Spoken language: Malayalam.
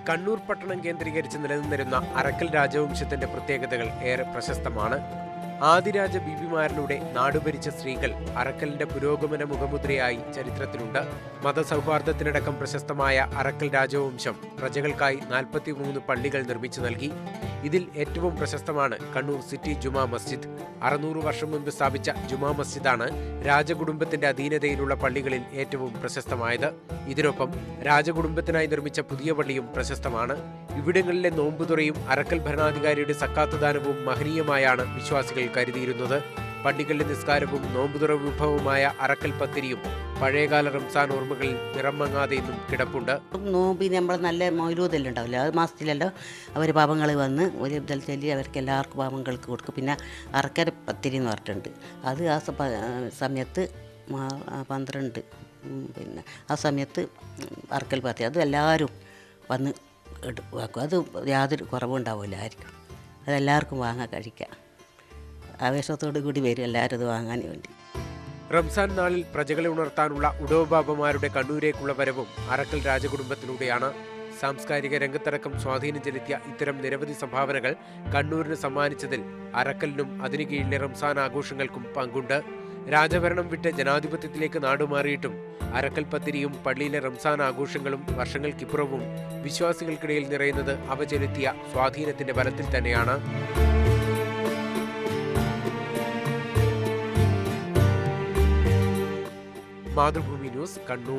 കണ്ണൂർ പട്ടണം കേന്ദ്രീകരിച്ച് നിലനിന്നിരുന്ന അറക്കൽ രാജവംശത്തിന്റെ പ്രത്യേകതകൾ ഏറെ പ്രശസ്തമാണ്. ആദിരാജ ബീബിമാരിലൂടെ നാടുഭരിച്ച സ്ത്രീകൾ അറക്കലിന്റെ പുരോഗമന മുഖമുദ്രയായി ചരിത്രത്തിലുണ്ട്. മതസൗഹാർദ്ദത്തിനടക്കം പ്രശസ്തമായ അറക്കൽ രാജവംശം പ്രജകൾക്കായി 43 പള്ളികൾ നിർമ്മിച്ചു നൽകി. ഇതിൽ ഏറ്റവും പ്രശസ്തമാണ് കണ്ണൂർ സിറ്റി ജുമാ മസ്ജിദ്. 600 വർഷം മുൻപ് സ്ഥാപിച്ച ജുമാ മസ്ജിദാണ് രാജകുടുംബത്തിന്റെ അധീനതയിലുള്ള പള്ളികളിൽ ഏറ്റവും പ്രശസ്തമായത്. ഇതിനൊപ്പം രാജകുടുംബത്തിനായി നിർമ്മിച്ച പുതിയ പള്ളിയും പ്രശസ്തമാണ്. ഇവിടങ്ങളിലെ നോമ്പുതുറയും അറക്കൽ ഭരണാധികാരിയുടെ സക്കാത്ത് ദാനവും മഹനീയമായാണ് വിശ്വാസികൾ കരുതിയിരുന്നത്. പള്ളികളിലെ നിസ്കാരവും നോമ്പുതുറ വിഭവമായ അറക്കൽ പത്തിരിയും പഴയകാല റംസാൻ ഓർമ്മകളിൽ നിറം മങ്ങാതെ ഇന്നും കിടപ്പുണ്ട്. നോമ്പിന് നമ്മൾ നല്ല മൗലൂദെല്ലാം ഉണ്ടാവില്ല, അത് മാസത്തിലല്ലോ അവർ പാപങ്ങൾ വന്ന് ഒരു ഇതൽ ചൊല്ലി അവർക്ക് എല്ലാവർക്കും പാപങ്ങൾക്ക് കൊടുക്കും. പിന്നെ അറക്കൽ പത്തിരി എന്ന് പറഞ്ഞിട്ടുണ്ട്, അത് ആ സമയത്ത് 12 പിന്നെ ആ സമയത്ത് അറക്കൽ പത്തിരി അത് എല്ലാവരും വന്ന് വാക്കും. അത് യാതൊരു കുറവുണ്ടാവില്ല ആയിരിക്കും, അതെല്ലാവർക്കും വാങ്ങാൻ കഴിക്കാം. ആവേശത്തോടു കൂടി വരും എല്ലാവരും അത് വാങ്ങാൻ വേണ്ടി. റംസാൻ നാളിൽ പ്രജകളെ ഉണർത്താനുള്ള ഉടോബാബമാരുടെ കണ്ണൂരേക്കുള്ള വരവും അറക്കൽ രാജകുടുംബത്തിലൂടെയാണ്. സാംസ്കാരിക രംഗത്തടക്കം സ്വാധീനം ചെലുത്തിയ ഇത്തരം നിരവധി സംഭാവനകൾ കണ്ണൂരിന് സമ്മാനിച്ചതിൽ അറക്കലിനും അതിനു കീഴിലെ റംസാൻ ആഘോഷങ്ങൾക്കും പങ്കുണ്ട്. രാജഭരണം വിട്ട് ജനാധിപത്യത്തിലേക്ക് നാടുമാറിയിട്ടും അറക്കൽ പത്തിരിയും പള്ളിയിലെ റംസാൻ ആഘോഷങ്ങളും വർഷങ്ങൾക്കിപ്പുറവും വിശ്വാസികൾക്കിടയിൽ നിറയുന്നത് അവ ചെലുത്തിയ സ്വാധീനത്തിന്റെ ബലത്തിൽ തന്നെയാണ്. മാതൃഭൂമി ന്യൂസ്, കണ്ണൂർ.